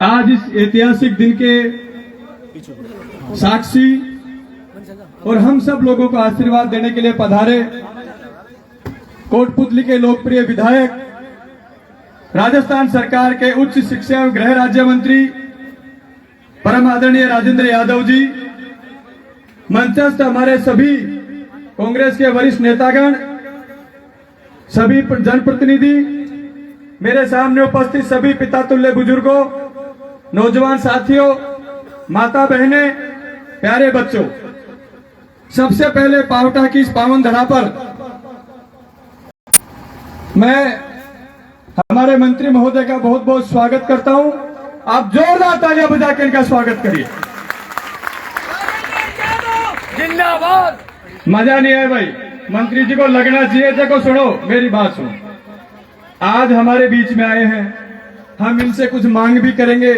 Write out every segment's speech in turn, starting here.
आज इस ऐतिहासिक दिन के साक्षी और हम सब लोगों को आशीर्वाद देने के लिए पधारे कोटपुतली के लोकप्रिय विधायक, राजस्थान सरकार के उच्च शिक्षा एवं गृह राज्य मंत्री परम आदरणीय राजेंद्र यादव जी, मंचस्थ हमारे सभी कांग्रेस के वरिष्ठ नेतागण, सभी जनप्रतिनिधि, मेरे सामने उपस्थित सभी पिता तुल्य बुजुर्गों, नौजवान साथियों, माता बहनें, प्यारे बच्चों, सबसे पहले पावटा की इस पावन धरा पर मैं हमारे मंत्री महोदय का बहुत बहुत स्वागत करता हूं। आप जोरदार तालियां बजाकर इनका स्वागत करिए। जिंदाबाद। मजा नहीं है भाई, मंत्री जी को लगना चाहिए। देखो सुनो, मेरी बात सुनो। आज हमारे बीच में आए हैं, हम इनसे कुछ मांग भी करेंगे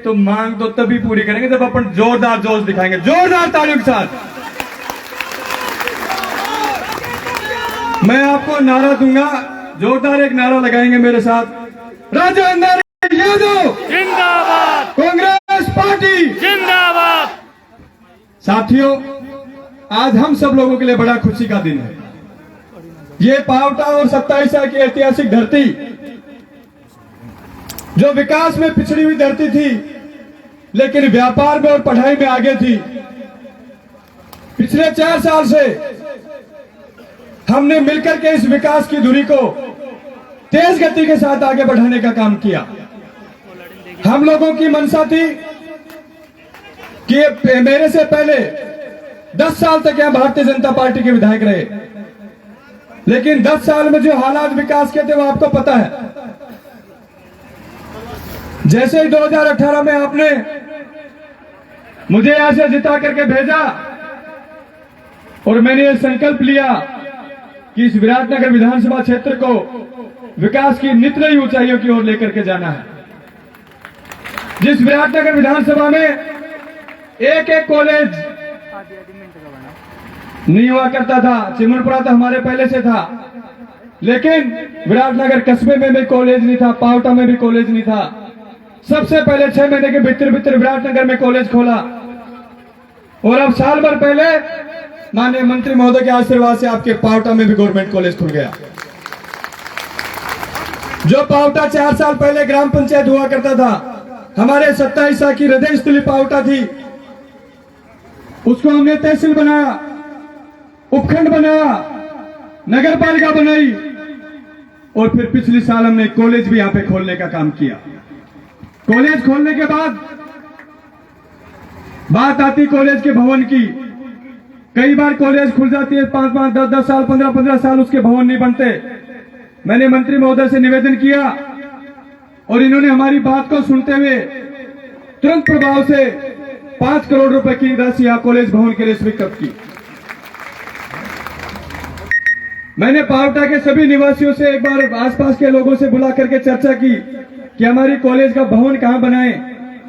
तो मांग तो तभी पूरी करेंगे जब अपन जोरदार जोश दिखाएंगे। जोरदार तालियों के साथ मैं आपको नारा दूंगा, जोरदार एक नारा लगाएंगे मेरे साथ। राजेंद्र यादव जिंदाबाद। कांग्रेस पार्टी जिंदाबाद। साथियों, आज हम सब लोगों के लिए बड़ा खुशी का दिन है। ये पावटा और 27 की ऐतिहासिक धरती, जो विकास में पिछड़ी हुई धरती थी लेकिन व्यापार में और पढ़ाई में आगे थी, पिछले 4 साल से हमने मिलकर के इस विकास की धुरी को तेज गति के साथ आगे बढ़ाने का काम किया। हम लोगों की मंशा थी कि मेरे से पहले 10 साल तक यहां भारतीय जनता पार्टी के विधायक रहे, लेकिन 10 साल में जो हालात विकास के थे वो आपको पता है। जैसे ही 2018 में आपने मुझे यहां से जिता करके भेजा और मैंने ये संकल्प लिया कि इस विराटनगर विधानसभा क्षेत्र को विकास की नित नई ऊंचाइयों की ओर लेकर के जाना है। जिस विराटनगर विधानसभा में एक एक कॉलेज नहीं हुआ करता था, चिमनपुरा तो हमारे पहले से था, लेकिन विराटनगर कस्बे में भी कॉलेज नहीं था, पावटा में भी कॉलेज नहीं था। सबसे पहले 6 महीने के भीतर विराटनगर में कॉलेज खोला और अब साल भर पहले माननीय मंत्री महोदय के आशीर्वाद से आपके पावटा में भी गवर्नमेंट कॉलेज खुल गया। जो पावटा 4 साल पहले ग्राम पंचायत हुआ करता था, हमारे 27 की हृदय स्थली पावटा थी, उसको हमने तहसील बनाया, उपखंड बनाया, नगर पालिका बनाई और फिर पिछले साल हमने कॉलेज भी यहां पे खोलने का काम किया। कॉलेज खोलने के बाद बात आती कॉलेज के भवन की। कई बार कॉलेज खुल जाती है, 5-5, 10-10 साल, 15-15 साल उसके भवन नहीं बनते। मैंने मंत्री महोदय से निवेदन किया और इन्होंने हमारी बात को सुनते हुए तुरंत प्रभाव से 5 करोड़ रुपए की राशि यहां कॉलेज भवन के लिए स्वीकृत की। मैंने पावटा के सभी निवासियों से एक बार आसपास के लोगों से बुला करके चर्चा की कि हमारी कॉलेज का भवन कहां बनाए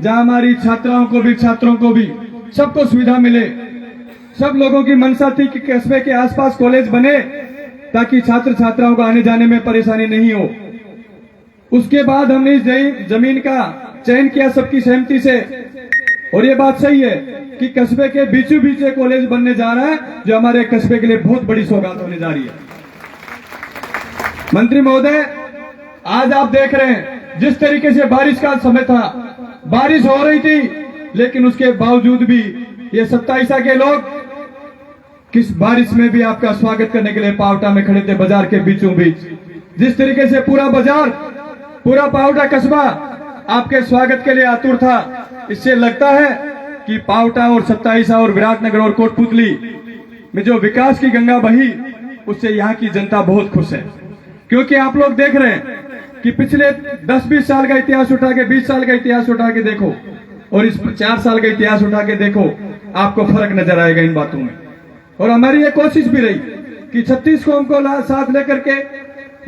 जहां हमारी छात्राओं को भी, छात्रों को भी, सबको सुविधा मिले। सब लोगों की मंशा थी कि कस्बे के आसपास कॉलेज बने ताकि छात्र छात्राओं को आने जाने में परेशानी नहीं हो। उसके बाद हमने इस जमीन का चयन किया सबकी सहमति से, और ये बात सही है कि कस्बे के बीचों बीच एक कॉलेज बनने जा रहा है, जो हमारे कस्बे के लिए बहुत बड़ी सौगात होने जा रही है। मंत्री महोदय, आज आप देख रहे हैं जिस तरीके से बारिश का समय था, बारिश हो रही थी, लेकिन उसके बावजूद भी ये 27 के लोग किस बारिश में भी आपका स्वागत करने के लिए पावटा में खड़े थे, बाजार के बीचों बीच। जिस तरीके से पूरा बाजार, पूरा पावटा कस्बा आपके स्वागत के लिए आतुर था, इससे लगता है कि पावटा और 27 और विराटनगर और कोटपुतली में जो विकास की गंगा बही, उससे यहाँ की जनता बहुत खुश है। क्योंकि आप लोग देख रहे हैं कि पिछले 10-20 साल का इतिहास उठा के, 20 साल का इतिहास उठा के देखो और इस 4 साल का इतिहास उठा के देखो, आपको फर्क नजर आएगा इन बातों में। और हमारी ये कोशिश भी रही कि 36 कौम को साथ लेकर के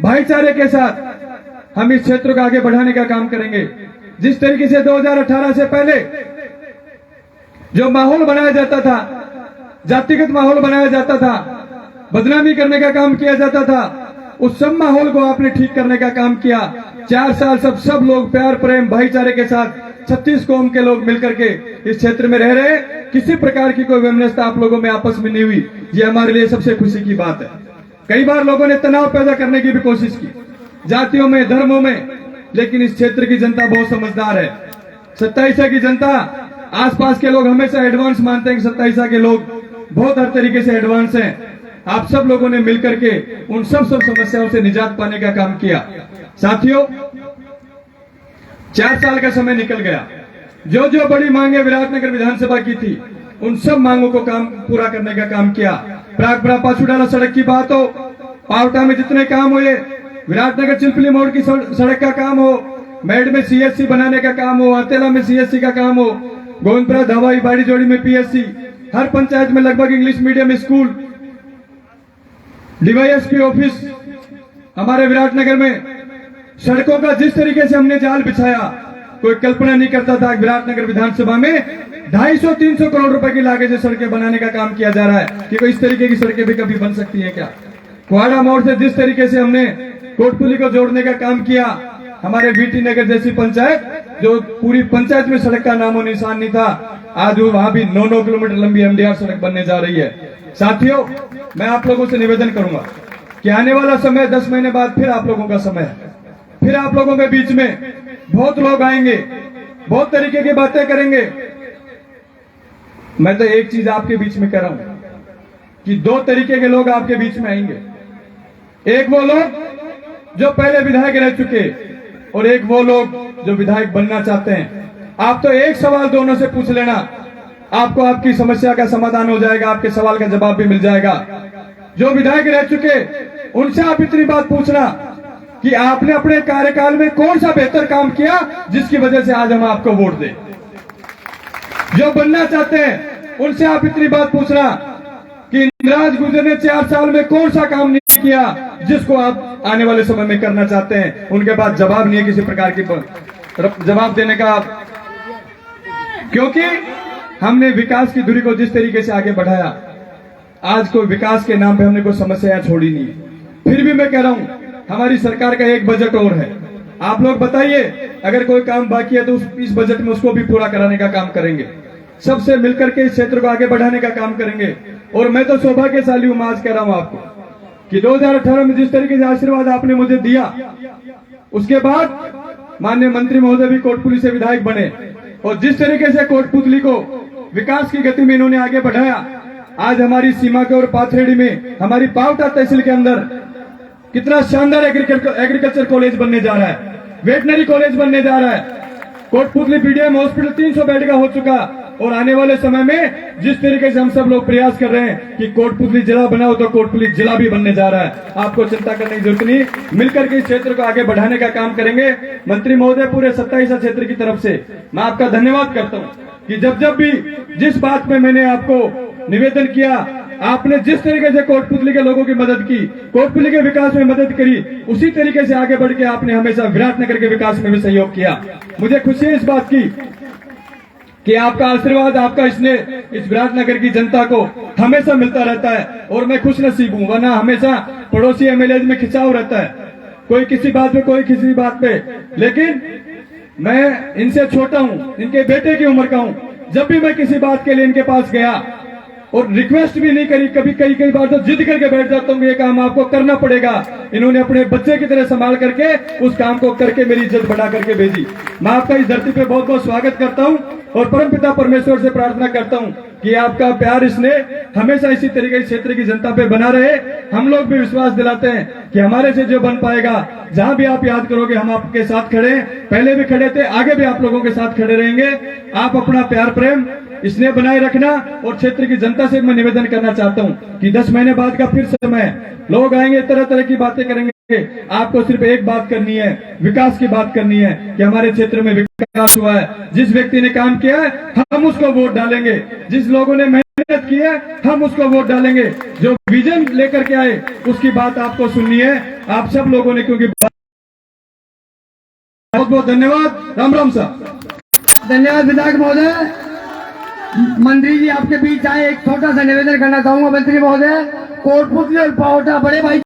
भाईचारे के साथ हम इस क्षेत्र को आगे बढ़ाने का काम करेंगे। जिस तरीके से 2018 से पहले जो माहौल बनाया जाता था, जातिगत माहौल बनाया जाता था, बदनामी करने का काम किया जाता था, उस सब माहौल को आपने ठीक करने का काम किया। 4 साल सब लोग प्यार प्रेम भाईचारे के साथ 36 कौम के लोग मिलकर के इस क्षेत्र में रह रहे हैं। किसी प्रकार की कोई वैमनस्यता आप लोगों में आपस में नहीं हुई, ये हमारे लिए सबसे खुशी की बात है। कई बार लोगों ने तनाव पैदा करने की भी कोशिश की, जातियों में, धर्मों में, लेकिन इस क्षेत्र की जनता बहुत समझदार है। 27 की जनता, आसपास के लोग हमेशा एडवांस मानते हैं कि 27 के लोग बहुत हर तरीके से एडवांस हैं। आप सब लोगों ने मिलकर के उन सब समस्याओं से निजात पाने का काम किया। साथियों, 4 साल का समय निकल गया। जो जो बड़ी मांगे विराटनगर विधानसभा की थी, उन सब मांगों को काम पूरा करने का काम किया। प्रागपुरा पाछुडाला सड़क की बात हो, पावटा में जितने काम हुए, विराटनगर चिल्पली मोड़ की सड़क का काम हो, मेड में सीएससी बनाने का काम हो, आतेला में सीएससी का काम हो, गोविंदपुरा धावाई बाड़ी जोड़ी में पीएससी, हर पंचायत में लगभग English medium school, DYSP office, हमारे विराटनगर में सड़कों का जिस तरीके से हमने जाल बिछाया, कोई कल्पना नहीं करता था। विराटनगर विधानसभा में 250-300 करोड़ रुपए की लागत से सड़कें बनाने का काम किया जा रहा है कि कोई इस तरीके की सड़कें भी कभी बन सकती है क्या? कुआड़ा मोड़ से जिस तरीके से हमने कोटपुली को जोड़ने का काम किया, हमारे वीटी नगर जैसी पंचायत जो पूरी पंचायत में सड़क का नामो निशान नहीं था, आज वहां भी 9-9 किलोमीटर लंबी एमडीआर सड़क बनने जा रही है। साथियों, मैं आप लोगों से निवेदन करूंगा कि आने वाला समय 10 महीने बाद फिर आप लोगों का समय है। फिर आप लोगों के बीच में बहुत लोग आएंगे, बहुत तरीके की बातें करेंगे। मैं तो एक चीज आपके बीच में कह रहा हूं कि 2 तरीके के लोग आपके बीच में आएंगे। एक वो लोग जो पहले विधायक रह चुके और एक वो लोग जो विधायक बनना चाहते हैं। आप तो एक सवाल दोनों से पूछ लेना, आपको आपकी समस्या का समाधान हो जाएगा, आपके सवाल का जवाब भी मिल जाएगा। जो विधायक रह चुके उनसे आप इतनी बात पूछना कि आपने अपने कार्यकाल में कौन सा बेहतर काम किया जिसकी वजह से आज हम आपको वोट दें। जो बनना चाहते हैं उनसे आप इतनी बात पूछना कि इंदिराज गुर्जर ने 4 साल में कौन सा काम नहीं किया जिसको आप आने वाले समय में करना चाहते हैं। उनके पास जवाब नहीं है किसी प्रकार की जवाब देने का, क्योंकि हमने विकास की धुरी को जिस तरीके से आगे बढ़ाया, आज कोई विकास के नाम पे हमने कोई समस्या छोड़ी नहीं। फिर भी मैं कह रहा हूं, हमारी सरकार का एक बजट और है। आप लोग बताइए, अगर कोई काम बाकी है तो इस बजट में उसको भी पूरा कराने का काम करेंगे। सबसे मिलकर के इस क्षेत्र को आगे बढ़ाने का काम करेंगे। और मैं तो सौभाग्यशाली हूं, आज कह रहा हूं आपको कि 2018 में जिस तरीके से आशीर्वाद आपने मुझे दिया, उसके बाद माननीय मंत्री महोदय भी कोटपुतली से विधायक बने और जिस तरीके से कोटपुतली को विकास की गति में इन्होंने आगे बढ़ाया, आज हमारी सीमा के और पाथरेडी में हमारी पावटा तहसील के अंदर कितना शानदार एग्रीकल्चर कॉलेज बनने जा रहा है, वेटनरी कॉलेज बनने जा रहा है। कोटपुतली पीडीएम हॉस्पिटल 300 बेड का हो चुका और आने वाले समय में जिस तरीके से हम सब लोग प्रयास कर रहे हैं कि कोटपुतली जिला बनाओ तो कोटपुतली जिला भी बनने जा रहा है। आपको चिंता करने की जरूरत नहीं, मिलकर के इस क्षेत्र को आगे बढ़ाने का काम करेंगे। मंत्री महोदय, पूरे 27 क्षेत्र की तरफ से मैं आपका धन्यवाद करता हूं कि जब भी जिस बात में मैंने आपको निवेदन किया, आपने जिस तरीके से कोटपुतली के लोगों की मदद की, कोटपुतली के विकास में मदद करी, उसी तरीके से आगे बढ़ के आपने हमेशा विराटनगर के विकास में भी सहयोग किया। मुझे खुशी है इस बात की कि आपका आशीर्वाद, आपका स्नेह इस विराटनगर की जनता को हमेशा मिलता रहता है और मैं खुश नसीब हूं, वरना हमेशा पड़ोसी एमएलए में खिंचाव रहता है, कोई किसी बात पे, कोई किसी बात पे। लेकिन मैं इनसे छोटा हूं, इनके बेटे की उम्र का हूं। जब भी मैं किसी बात के लिए इनके पास गया और रिक्वेस्ट भी नहीं करी, कभी कई बार तो जिद करके बैठ जाता हूँ, ये काम आपको करना पड़ेगा। इन्होंने अपने बच्चे की तरह संभाल करके उस काम को करके मेरी इज्जत बढ़ा करके भेजी। मैं आपका इस धरती पे बहुत बहुत स्वागत करता हूँ और परमपिता परमेश्वर से प्रार्थना करता हूँ कि आपका प्यार, स्नेह हमेशा इसी तरीके से क्षेत्र की जनता पे बना रहे। हम लोग भी विश्वास दिलाते हैं कि हमारे से जो बन पाएगा, जहां भी आप याद करोगे हम आपके साथ खड़े हैं, पहले भी खड़े थे, आगे भी आप लोगों के साथ खड़े रहेंगे। आप अपना प्यार, प्रेम, स्नेह बनाए रखना। और क्षेत्र की जनता से मैं निवेदन करना चाहता हूं कि 10 महीने बाद का फिर समय है, लोग आएंगे, तरह तरह की बातें करेंगे। आपको सिर्फ एक बात करनी है, विकास की बात करनी है कि हमारे क्षेत्र में विकास हुआ है। जिस व्यक्ति ने काम किया है हम उसको वोट डालेंगे, जिस लोगों ने मेहनत की है हम उसको वोट डालेंगे। जो विजन लेकर के आए उसकी बात आपको सुननी है, आप सब लोगों ने, क्योंकि बहुत बहुत धन्यवाद। राम राम साहब। धन्यवाद विधायक महोदय। मंत्री जी आपके बीच आए, एक छोटा सा निवेदन करना चाहूंगा। मंत्री महोदय, कोटपुतली और पावटा बड़े भाई